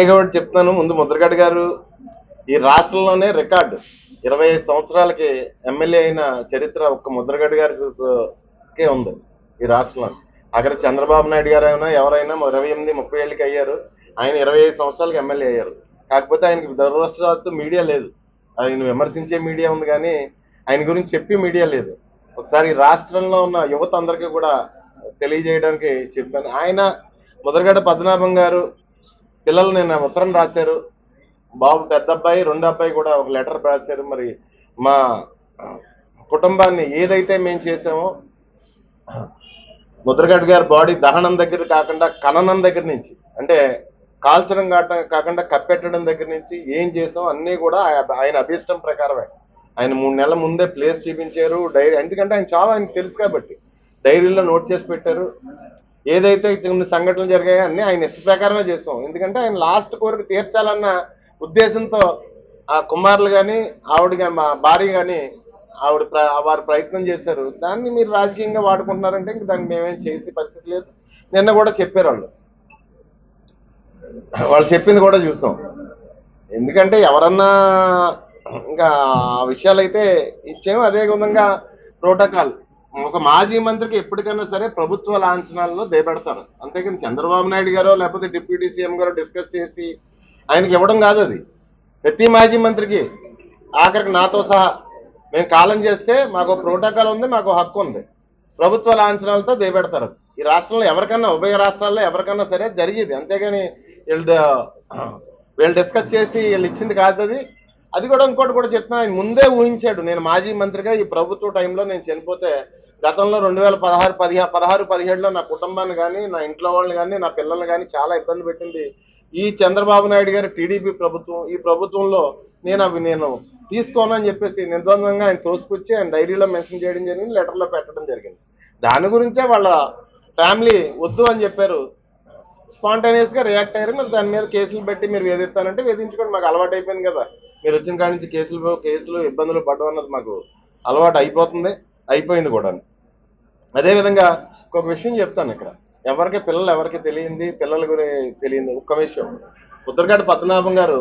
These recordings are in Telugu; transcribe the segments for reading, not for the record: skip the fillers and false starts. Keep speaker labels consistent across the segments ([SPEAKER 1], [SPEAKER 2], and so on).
[SPEAKER 1] కాబట్టి చెప్తాను ముందు ముద్రగడ గారు ఈ రాష్ట్రంలోనే రికార్డు 25 సంవత్సరాలకి ఎమ్మెల్యే అయిన చరిత్ర ఒక్క ముద్రగడ గారికే ఉంది ఈ రాష్ట్రంలో. అక్కడ చంద్రబాబు నాయుడు గారు అయినా ఎవరైనా 28, 30 ఏళ్ళకి అయ్యారు. ఆయన 25 సంవత్సరాలకి ఎమ్మెల్యే అయ్యారు. కాకపోతే ఆయనకి దురదృష్టవశాత్తు మీడియా లేదు. ఆయన విమర్శించే మీడియా ఉంది కానీ ఆయన గురించి చెప్పి మీడియా లేదు. ఒకసారి రాష్ట్రంలో ఉన్న యువత అందరికీ కూడా తెలియజేయడానికి చెప్పాను. ఆయన ముద్రగడ పద్మనాభం గారు పిల్లలు నిన్న ఉత్తరం రాశారు. బాబు పెద్ద అబ్బాయి, రెండో అబ్బాయి కూడా ఒక లెటర్ రాశారు. మరి మా కుటుంబాన్ని ఏదైతే మేము చేసామో ముద్రగడ గారి బాడీ దహనం దగ్గర కాకుండా ఖననం దగ్గర నుంచి, అంటే కాల్చడం కాకుండా కప్పెట్టడం దగ్గర నుంచి ఏం చేసాం అన్నీ కూడా ఆయన అభీష్టం ప్రకారమే. ఆయన 3 నెలల ముందే ప్లేస్ చూపించారు, డైరీ, ఎందుకంటే ఆయన చావు ఆయనకు తెలుసు కాబట్టి డైరీలో నోట్ చేసి పెట్టారు. ఏదైతే చిన్న సంఘటనలు జరిగాయో అన్నీ ఆయన ఇష్ట ప్రకారమే చేసాం. ఎందుకంటే ఆయన లాస్ట్ కోరిక తీర్చాలన్న ఉద్దేశంతో ఆ కుమారులు కానీ ఆవిడ కానీ మా భార్య కానీ వారు ప్రయత్నం చేశారు. దాన్ని మీరు రాజకీయంగా వాడుకుంటున్నారంటే ఇంక దాన్ని మేమేం చేసే పరిస్థితి లేదు. నిన్న కూడా చెప్పారు వాళ్ళు చెప్పింది కూడా చూసాం. ఎందుకంటే ఎవరన్నా ఇంకా ఆ విషయాలు అయితే ఇచ్చాము. అదే విధంగా ప్రోటోకాల్ ఒక మాజీ మంత్రికి ఎప్పటికైనా సరే ప్రభుత్వ లాంఛనాల్లో దేబెడతారు. అంతేకాని చంద్రబాబు నాయుడు గారో లేకపోతే డిప్యూటీ సీఎం గారో డిస్కస్ చేసి ఆయనకి ఇవ్వడం కాదు అది. ప్రతి మాజీ మంత్రికి ఆఖరికి నాతో సహా మేము కాలం చేస్తే మాకు ప్రోటోకాల్ ఉంది, మాకు హక్కు ఉంది. ప్రభుత్వ లాంఛనాలతో దేబెడతారు. ఈ రాష్ట్రంలో ఎవరికన్నా, ఉభయ రాష్ట్రాల్లో ఎవరికన్నా సరే జరిగేది. అంతేగాని వీళ్ళు డిస్కస్ చేసి వీళ్ళు ఇచ్చింది కాదు అది. అది కూడా ఇంకోటి కూడా చెప్తున్నా, ఆయన ముందే ఊహించాడు. నేను మాజీ మంత్రిగా ఈ ప్రభుత్వ టైంలో నేను చనిపోతే గతంలో 2016, 17లో నా కుటుంబాన్ని కానీ నా ఇంట్లో వాళ్ళని కానీ నా పిల్లల్ని కానీ చాలా ఇబ్బంది పెట్టింది ఈ చంద్రబాబు నాయుడు గారి టీడీపీ ప్రభుత్వం. ఈ ప్రభుత్వంలో నేను తీసుకోనని చెప్పేసి నిర్బంధంగా ఆయన తోసుకొచ్చి ఆయన డైరీలో మెన్షన్ చేయడం జరిగింది, లెటర్లో పెట్టడం జరిగింది. దాని గురించే వాళ్ళ ఫ్యామిలీ వద్దు అని చెప్పారు. స్పాంటేనియస్గా రియాక్ట్ అయ్యారు. మరి దాని మీద కేసులు పెట్టి మీరు వేధిస్తానంటే వేధించుకోండి, మాకు అలవాటు అయిపోయింది కదా. మీరు వచ్చిన కాడి నుంచి కేసులు ఇబ్బందులు పడడం అన్నది మాకు అలవాటు అయిపోయింది కూడా. అదేవిధంగా ఇంకొక విషయం చెప్తాను ఇక్కడ, పిల్లలు ఎవరికి తెలియంది, పిల్లల గురించి తెలియంది ఒక్క విషయం. ముద్రగడ పద్మనాభం గారు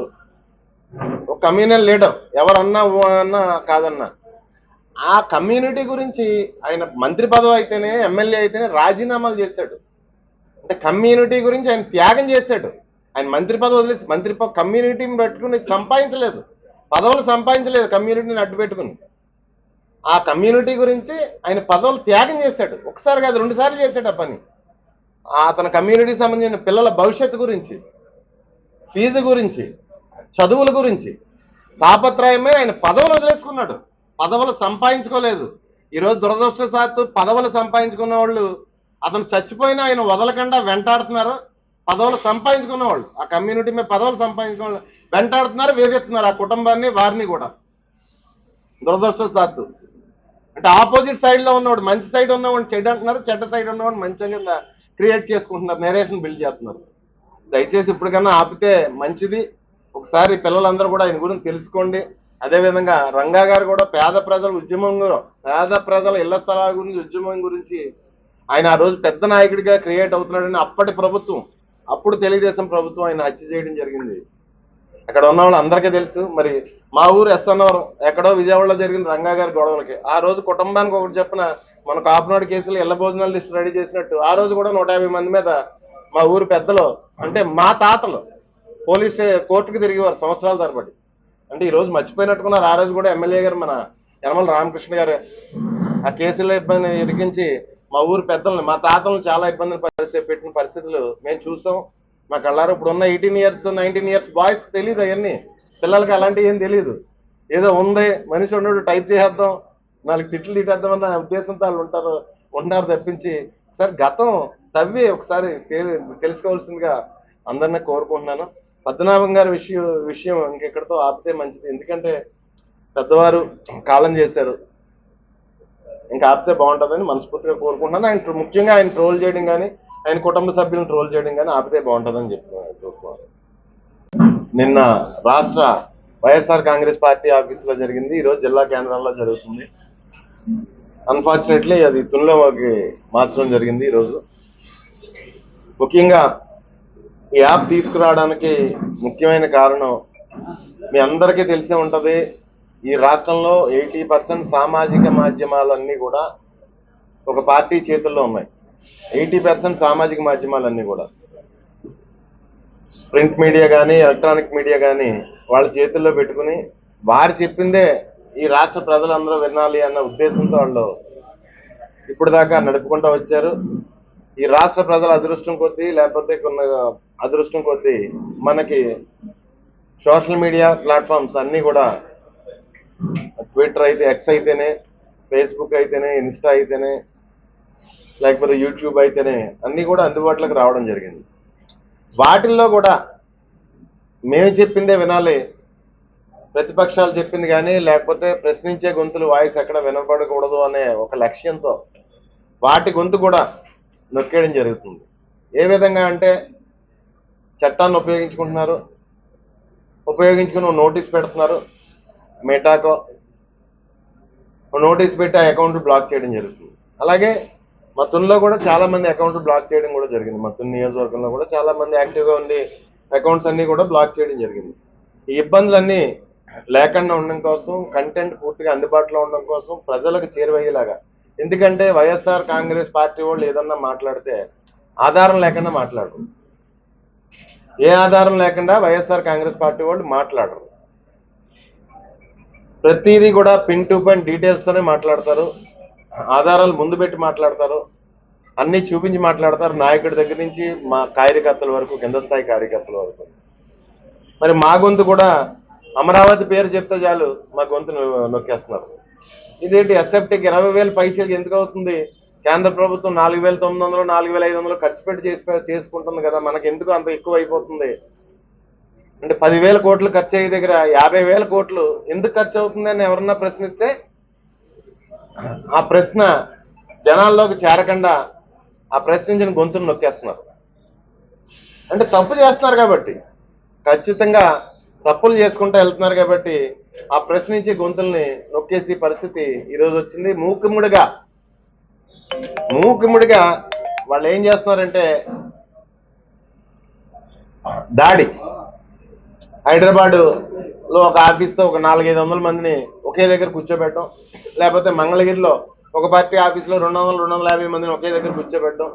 [SPEAKER 1] ఒక కమ్యూనల్ లీడర్, ఎవరన్నా అన్నా కాదన్నా ఆ కమ్యూనిటీ గురించి ఆయన మంత్రి పదవి అయితేనే ఎమ్మెల్యే అయితేనే రాజీనామాలు చేశాడు. అంటే కమ్యూనిటీ గురించి ఆయన త్యాగం చేశాడు. ఆయన మంత్రి పదవి వదిలేసి కమ్యూనిటీని పెట్టుకుని సంపాదించలేదు, పదవులు సంపాదించలేదు, కమ్యూనిటీని అడ్డు పెట్టుకుని. ఆ కమ్యూనిటీ గురించి ఆయన పదవులు త్యాగం చేశాడు. ఒకసారి కాదు 2 సార్లు చేశాడు ఆ పని. అతని కమ్యూనిటీకి సంబంధించిన పిల్లల భవిష్యత్తు గురించి, ఫీజు గురించి, చదువుల గురించి తాపత్రయమే ఆయన పదవులు వదిలేసుకున్నాడు. పదవులు సంపాదించుకోలేదు. ఈరోజు దురదృష్టవశాత్తు పదవులు సంపాదించుకున్న వాళ్ళు అతను చచ్చిపోయినా ఆయన వదలకుండా వెంటాడుతున్నారు. పదవులు సంపాదించుకున్న వాళ్ళు ఆ కమ్యూనిటీ మీద పదవులు సంపాదించుకున్న వాళ్ళు వెంటాడుతున్నారు, వేధిస్తున్నారు ఆ కుటుంబాన్ని, వారిని కూడా. దురదృష్టవశాత్తు అంటే ఆపోజిట్ సైడ్లో ఉన్నవాడు, మంచి సైడ్ ఉన్నవాడిని చెడ్డ అంటున్నారు, చెడ్డ సైడ్ ఉన్నవాడిని మంచిగా క్రియేట్ చేసుకుంటున్నారు, నేరేషన్ బిల్డ్ చేస్తున్నారు. దయచేసి ఇప్పటికన్నా ఆపితే మంచిది. ఒకసారి పిల్లలందరూ కూడా ఆయన గురించి తెలుసుకోండి. అదేవిధంగా రంగా గారు కూడా పేద ప్రజల ఇళ్ల స్థలాల గురించి ఉద్యమం గురించి ఆయన ఆ రోజు పెద్ద నాయకుడిగా క్రియేట్ అవుతున్నాడని అప్పటి ప్రభుత్వం, అప్పుడు తెలుగుదేశం ప్రభుత్వం ఆయన హత్య చేయడం జరిగింది. అక్కడ ఉన్న వాళ్ళు అందరికీ తెలుసు. మరి మా ఊరు ఎస్ఎన్ఆర్ ఎక్కడో విజయవాడలో జరిగిన రంగా గారి గొడవలకి ఆ రోజు కుటుంబానికి ఒకటి చెప్పిన మన కాపునాడు కేసులు ఇళ్ల భోజనాల లిస్టు రెడీ చేసినట్టు ఆ రోజు కూడా 150 మంది మీద మా ఊరు పెద్దలు, అంటే మా తాతలు కోర్టుకు తిరిగేవారు సంవత్సరాల తరబడి. అంటే ఈరోజు మర్చిపోయినట్టుకున్నారు. ఆ రోజు కూడా ఎమ్మెల్యే గారు మన యనమల రామకృష్ణ గారు ఆ కేసులో ఇబ్బంది ఇరికించి మా ఊరు పెద్దలను, మా తాతలను చాలా ఇబ్బందులు పెట్టిన పరిస్థితులు మేము చూసాం మా కళ్ళారు. ఇప్పుడు ఉన్న 18 ఇయర్స్ 19 ఇయర్స్ బాయ్స్కి తెలియదు అవన్నీ, పిల్లలకి అలాంటివి ఏం తెలియదు. ఏదో ఉంది మనిషి ఉన్నాడు టైప్ చేసేద్దాం, 4 తిట్లు తిట్టేద్దామన్న ఉద్దేశంతో వాళ్ళు ఉంటారు తప్పించి ఒకసారి గతం తవ్వి ఒకసారి తెలుసుకోవాల్సిందిగా అందరినీ కోరుకుంటున్నాను. పద్మనాభం గారి విషయం ఇంకెక్కడితో ఆపితే మంచిది. ఎందుకంటే పెద్దవారు కాలం చేశారు, ఇంకా ఆపితే బాగుంటుందని మనస్ఫూర్తిగా కోరుకుంటున్నాను. ఆయన ముఖ్యంగా ఆయన ట్రోల్ చేయడం కానీ ఆయన కుటుంబ సభ్యులను ట్రోల్ చేయడం కానీ ఆపితే బాగుంటుందని చెప్పుకోవాలి. నిన్న రాష్ట్ర వైఎస్ఆర్ కాంగ్రెస్ పార్టీ ఆఫీసులో జరిగింది, ఈరోజు జిల్లా కేంద్రాల్లో జరుగుతుంది. అన్ఫార్చునేట్లీ అది తునిలోకి మార్చడం జరిగింది. ఈరోజు ముఖ్యంగా ఈ యాప్ తీసుకురావడానికి ముఖ్యమైన కారణం మీ అందరికీ తెలిసే ఉంటది. ఈ రాష్ట్రంలో 80% సామాజిక మాధ్యమాలన్నీ కూడా ఒక పార్టీ చేతుల్లో ఉన్నాయి. 80% సామాజిక మాధ్యమాలన్నీ కూడా ప్రింట్ మీడియా కానీ ఎలక్ట్రానిక్ మీడియా కానీ వాళ్ళ చేతుల్లో పెట్టుకుని వారు చెప్పిందే ఈ రాష్ట్ర ప్రజలందరూ వినాలి అన్న ఉద్దేశంతో వాళ్ళు ఇప్పుడు దాకా నడుపుకుంటూ వచ్చారు. ఈ రాష్ట్ర ప్రజల అదృష్టం కొద్దీ లేకపోతే కొన్ని అదృష్టం కొద్దీ మనకి సోషల్ మీడియా ప్లాట్ఫామ్స్ అన్నీ కూడా ట్విట్టర్ అయితే, ఎక్స్ అయితేనే, ఫేస్బుక్ అయితేనే, ఇన్స్టా అయితేనే, లేకపోతే యూట్యూబ్ అయితేనే అన్నీ కూడా అందుబాటులోకి రావడం జరిగింది. వాటిల్లో కూడా మేము చెప్పిందే వినాలి, ప్రతిపక్షాలు చెప్పింది కానీ లేకపోతే ప్రశ్నించే గొంతులు వాయిస్ ఎక్కడ వినపడకూడదు అనే ఒక లక్ష్యంతో వాటి గొంతు కూడా నొక్కేయడం జరుగుతుంది. ఏ విధంగా అంటే చట్టాన్ని ఉపయోగించుకుని నోటీస్ పెడుతున్నారు, మెటాకో నోటీస్ పెట్టి ఆ అకౌంట్ బ్లాక్ చేయడం జరుగుతుంది. అలాగే మత్తుల్లో కూడా చాలా మంది అకౌంట్లు బ్లాక్ చేయడం కూడా జరిగింది. మత్తు నియోజకవర్గంలో కూడా చాలా మంది యాక్టివ్గా ఉండి అకౌంట్స్ అన్ని కూడా బ్లాక్ చేయడం జరిగింది. ఈ ఇబ్బందులన్నీ లేకుండా ఉండడం కోసం, కంటెంట్ పూర్తిగా అందుబాటులో ఉండడం కోసం, ప్రజలకు చేరువయ్యేలాగా. ఎందుకంటే వైఎస్ఆర్ కాంగ్రెస్ పార్టీ వాళ్ళు ఏదన్నా మాట్లాడితే ఆధారం లేకుండా మాట్లాడరు. ఏ ఆధారం లేకుండా వైఎస్ఆర్ కాంగ్రెస్ పార్టీ వాళ్ళు మాట్లాడరు. ప్రతిదీ కూడా పిన్ టు పిన్ డీటెయిల్స్తోనే మాట్లాడతారు, ఆధారాలు ముందు పెట్టి మాట్లాడతారు, అన్నీ చూపించి మాట్లాడతారు. నాయకుడి దగ్గర నుంచి మా కార్యకర్తల వరకు, కింద స్థాయి కార్యకర్తల వరకు. మరి మా గొంతు కూడా అమరావతి పేరు చెప్తే చాలు మా గొంతు నొక్కేస్తున్నారు. ఇదేంటి ఎస్ఎఫ్టీకి 20,000 పైచీలకి ఎందుకు అవుతుంది? కేంద్ర ప్రభుత్వం 4,900, 4,500 ఖర్చు పెట్టి చేసుకుంటుంది కదా, మనకి ఎందుకు అంత ఎక్కువ అయిపోతుంది అంటే 10,000 కోట్లు ఖర్చు అయ్యే దగ్గర 50,000 కోట్లు ఎందుకు ఖర్చు అవుతుందని ఎవరన్నా ప్రశ్నిస్తే ఆ ప్రశ్న జనాల్లోకి చేరకుండా ఆ ప్రశ్నించిన గొంతును నొక్కేస్తున్నారు. అంటే తప్పు చేస్తున్నారు కాబట్టి, ఖచ్చితంగా తప్పులు చేసుకుంటూ వెళ్తున్నారు కాబట్టి ఆ ప్రశ్నించే గొంతుల్ని నొక్కేసి పరిస్థితి ఈరోజు వచ్చింది. మూకుముడిగా వాళ్ళు ఏం చేస్తున్నారంటే దాడి. హైదరాబాదులో ఒక ఆఫీస్తో ఒక 400-500 మందిని ఒకే దగ్గర కూర్చోబెట్టడం, లేకపోతే మంగళగిరిలో ఒక పార్టీ ఆఫీస్లో 200-250 మందిని ఒకే దగ్గర కూర్చోబెట్టడం.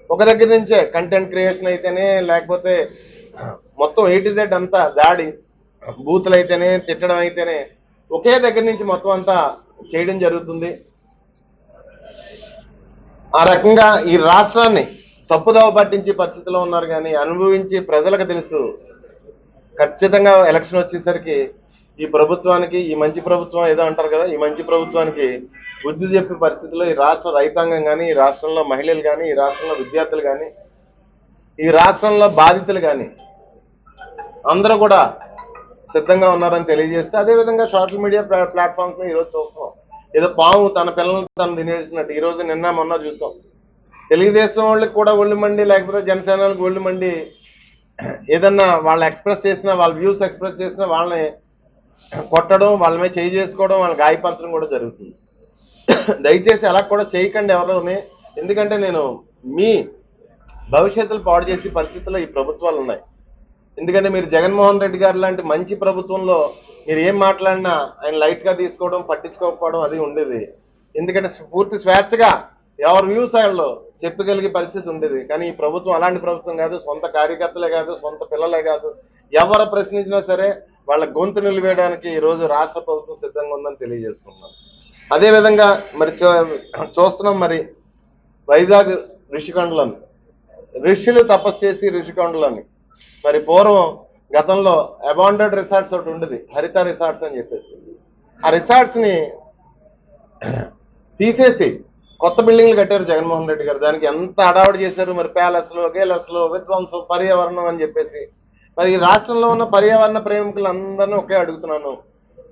[SPEAKER 1] ఒక దగ్గర నుంచే కంటెంట్ క్రియేషన్ అయితేనే, లేకపోతే మొత్తం A to Z అంతా దాడి, బూతులు అయితేనే, తిట్టడం అయితేనే ఒకే దగ్గర నుంచి మొత్తం అంతా చేయడం జరుగుతుంది. ఆ రకంగా ఈ రాష్ట్రాన్ని తప్పుదోవ పట్టించే పరిస్థితిలో ఉన్నారు. కానీ అనుభవించి ప్రజలకు తెలుసు, ఖచ్చితంగా ఎలక్షన్ వచ్చేసరికి ఈ ప్రభుత్వానికి, ఈ మంచి ప్రభుత్వం ఏదో అంటారు కదా, ఈ మంచి ప్రభుత్వానికి బుద్ధి చెప్పే పరిస్థితిలో ఈ రాష్ట్ర రైతాంగం కానీ, ఈ రాష్ట్రంలో మహిళలు కానీ, ఈ రాష్ట్రంలో విద్యార్థులు కానీ, ఈ రాష్ట్రంలో బాధితులు కానీ అందరూ కూడా సిద్ధంగా ఉన్నారని తెలియజేస్తే, అదేవిధంగా సోషల్ మీడియా ప్లాట్ఫామ్స్ ఈరోజు చూస్తున్నాం. ఏదో పాము తన పిల్లల్ని తను తినేసినట్టు ఈరోజు నిన్న మొన్న చూసాం. తెలుగుదేశం వాళ్ళకి కూడా ఒళ్ళు మండి, లేకపోతే జనసేన వాళ్ళకి ఒళ్ళు మండి ఏదన్నా వాళ్ళు ఎక్స్ప్రెస్ చేసినా, వాళ్ళ వ్యూస్ ఎక్స్ప్రెస్ చేసినా వాళ్ళని కొట్టడం, వాళ్ళ మీద చేయి చేసుకోవడం, వాళ్ళని గాయపరచడం కూడా జరుగుతుంది. దయచేసి అలా కూడా చేయకండి ఎవరోని. ఎందుకంటే నేను మీ భవిష్యత్తులు పాడు చేసే పరిస్థితుల్లో ఈ ప్రభుత్వాలు ఉన్నాయి. ఎందుకంటే మీరు జగన్మోహన్ రెడ్డి గారు లాంటి మంచి ప్రభుత్వంలో మీరు ఏం మాట్లాడినా ఆయన లైట్గా తీసుకోవడం, పట్టించుకోకపోవడం అది ఉండేది. ఎందుకంటే పూర్తి స్వేచ్ఛగా ఎవరి వ్యూస్ ఆయనలో చెప్పగలిగే పరిస్థితి ఉండేది. కానీ ఈ ప్రభుత్వం అలాంటి ప్రభుత్వం కాదు. సొంత కార్యకర్తలే కాదు, సొంత పిల్లలే కాదు, ఎవరు ప్రశ్నించినా సరే వాళ్ళ గొంతు నిలివేయడానికి ఈరోజు రాష్ట్ర ప్రభుత్వం సిద్ధంగా ఉందని తెలియజేసుకున్నాం. అదేవిధంగా మరి చూస్తున్నాం, మరి వైజాగ్ ఋషికొండలోని ఋషులు తపస్సు చేసి ఋషికొండలోని మరి పూర్వం గతంలో అబాండెడ్ రిసార్ట్స్ ఒకటి ఉండేది, హరిత రిసార్ట్స్ అని చెప్పేసి. ఆ రిసార్ట్స్ని తీసేసి కొత్త బిల్డింగ్లు కట్టారు జగన్మోహన్ రెడ్డి గారు. దానికి ఎంత హడావుడి చేశారు. మరి ప్యాలెస్లు, గేలెస్లు, విధ్వంసం, పర్యావరణం అని చెప్పేసి. మరి ఈ రాష్ట్రంలో ఉన్న పర్యావరణ ప్రేమికులందరినీ ఒకే అడుగుతున్నాను,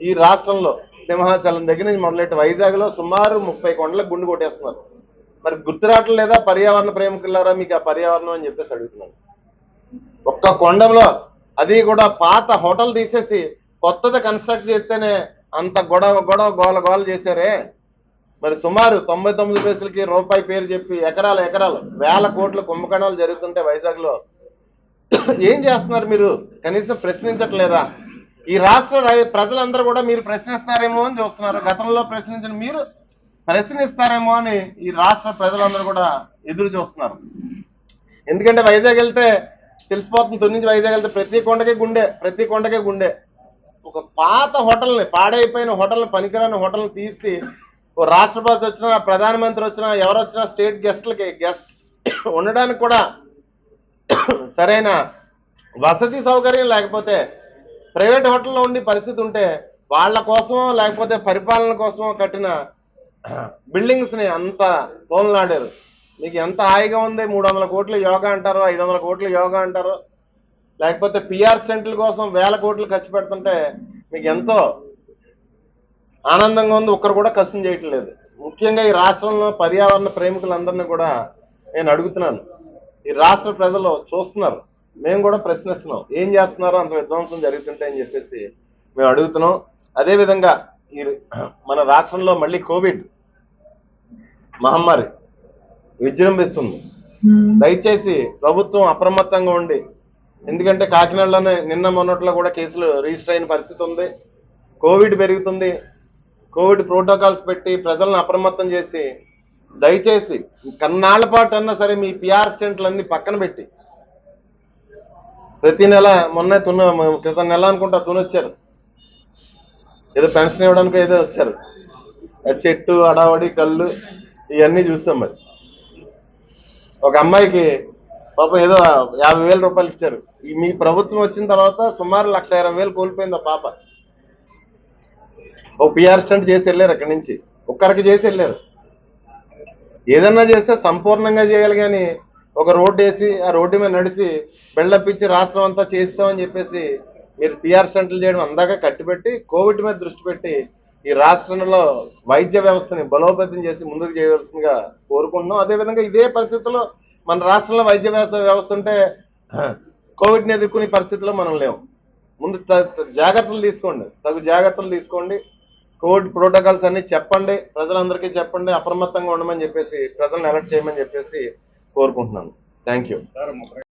[SPEAKER 1] ఈ రాష్ట్రంలో సింహాచలం దగ్గర నుంచి మొదలెట్టి వైజాగ్లో సుమారు 30 కొండలకు గుండు కొట్టేస్తున్నారు. మరి గుర్తురావటం లేదా పర్యావరణ ప్రేమికులారా మీకు ఆ పర్యావరణం అని చెప్పేసి అడుగుతున్నాను. ఒక్క కొండలో అది కూడా పాత హోటల్ తీసేసి కొత్తది కన్స్ట్రక్ట్ చేస్తేనే అంత గోల చేశారే. మరి సుమారు 99 పైసలకి రూపాయి పేరు చెప్పి ఎకరాలు 1,000 కోట్ల కుంభకోణాలు జరుగుతుంటే వైజాగ్లో ఏం చేస్తున్నారు మీరు? కనీసం ప్రశ్నించట్లేదా? ఈ రాష్ట్ర ప్రజలందరూ కూడా మీరు ప్రశ్నిస్తారేమో అని చూస్తున్నారు. గతంలో ప్రశ్నించిన మీరు ప్రశ్నిస్తారేమో అని ఈ రాష్ట్ర ప్రజలందరూ కూడా ఎదురు చూస్తున్నారు. ఎందుకంటే వైజాగ్ వెళ్తే తెలిసిపోతుంది, తొలి నుంచి వైజాగ్ వెళ్తే ప్రతి కొండకే గుండె. ఒక పాత హోటల్ని, పాడైపోయిన హోటల్ని, పనికిరాని హోటల్ని తీసి ఓ రాష్ట్రపతి వచ్చినా, ప్రధానమంత్రి వచ్చినా, ఎవరు వచ్చినా స్టేట్ గెస్ట్ ఉండడానికి కూడా సరైన వసతి సౌకర్యం లేకపోతే ప్రైవేట్ హోటల్లో ఉండే పరిస్థితి ఉంటే వాళ్ళ కోసమో లేకపోతే పరిపాలన కోసమో కట్టిన బిల్డింగ్స్ ని అంత తోలనాడారు. మీకు ఎంత హాయిగా ఉంది? 300 కోట్లు యోగా అంటారు, 500 కోట్లు యోగా అంటారు, లేకపోతే పిఆర్ సెంట్ల కోసం 1000 కోట్లు ఖర్చు పెడుతుంటే మీకు ఎంతో ఆనందంగా ఉంది. ఒక్కరు కూడా కష్టం చేయట్లేదు. ముఖ్యంగా ఈ రాష్ట్రంలో పర్యావరణ ప్రేమికులందరినీ కూడా నేను అడుగుతున్నాను, ఈ రాష్ట్ర ప్రజలు చూస్తున్నారు, మేము కూడా ప్రశ్నిస్తున్నాం, ఏం చేస్తున్నారో అంత విధ్వంసం జరుగుతుంటాయని చెప్పేసి మేము అడుగుతున్నాం. అదేవిధంగా ఈ మన రాష్ట్రంలో మళ్ళీ కోవిడ్ మహమ్మారి విజృంభిస్తుంది. దయచేసి ప్రభుత్వం అప్రమత్తంగా ఉండి, ఎందుకంటే కాకినాడలోనే నిన్న మొన్నట్లో కూడా కేసులు రిజిస్టర్ అయిన పరిస్థితి ఉంది. కోవిడ్ పెరుగుతుంది. కోవిడ్ ప్రోటోకాల్స్ పెట్టి ప్రజలను అప్రమత్తం చేసి దయచేసి కన్నాళ్ల పాటు అన్నా సరే మీ పిఆర్ స్టెంట్లన్నీ పక్కన పెట్టి ప్రతి నెల క్రితం నెల అనుకుంటా తునొచ్చారు, ఏదో పెన్షన్ ఇవ్వడానికి ఏదో వచ్చారు. చెట్టు అడావడి కళ్ళు ఇవన్నీ చూసాం. మరి ఒక అమ్మాయికి పాపం ఏదో 50,000 రూపాయలు ఇచ్చారు. మీ ప్రభుత్వం వచ్చిన తర్వాత సుమారు 1,20,000 కోల్పోయింది ఆ పాప. ఓ పిఆర్ స్టంట్ చేసి వెళ్ళారు, అక్కడి నుంచి ఒక్కరికి చేసి వెళ్ళారు. ఏదన్నా చేస్తే సంపూర్ణంగా చేయాలి, కానీ ఒక రోడ్డు వేసి ఆ రోడ్డు మీద నడిచి బెళ్ళప్పించి రాష్ట్రం అంతా చేస్తామని చెప్పేసి మీరు పిఆర్ స్టంట్లు చేయడం అందాక కట్టిపెట్టి కోవిడ్ మీద దృష్టి పెట్టి ఈ రాష్ట్రంలో వైద్య వ్యవస్థని బలోపేతం చేసి ముందుకు చేయవలసిందిగా కోరుకుంటున్నాం. అదేవిధంగా ఇదే పరిస్థితుల్లో మన రాష్ట్రంలో వైద్య వ్యవస్థ ఉంటే కోవిడ్ని ఎదుర్కొనే పరిస్థితిలో మనం లేవు. ముందు జాగ్రత్తలు తీసుకోండి, తగు జాగ్రత్తలు తీసుకోండి. కోవిడ్ ప్రోటోకాల్స్ అన్ని చెప్పండి, ప్రజలందరికీ చెప్పండి, అప్రమత్తంగా ఉండమని చెప్పేసి ప్రజలను అలర్ట్ చేయమని చెప్పేసి కోరుకుంటున్నాను. Thank you.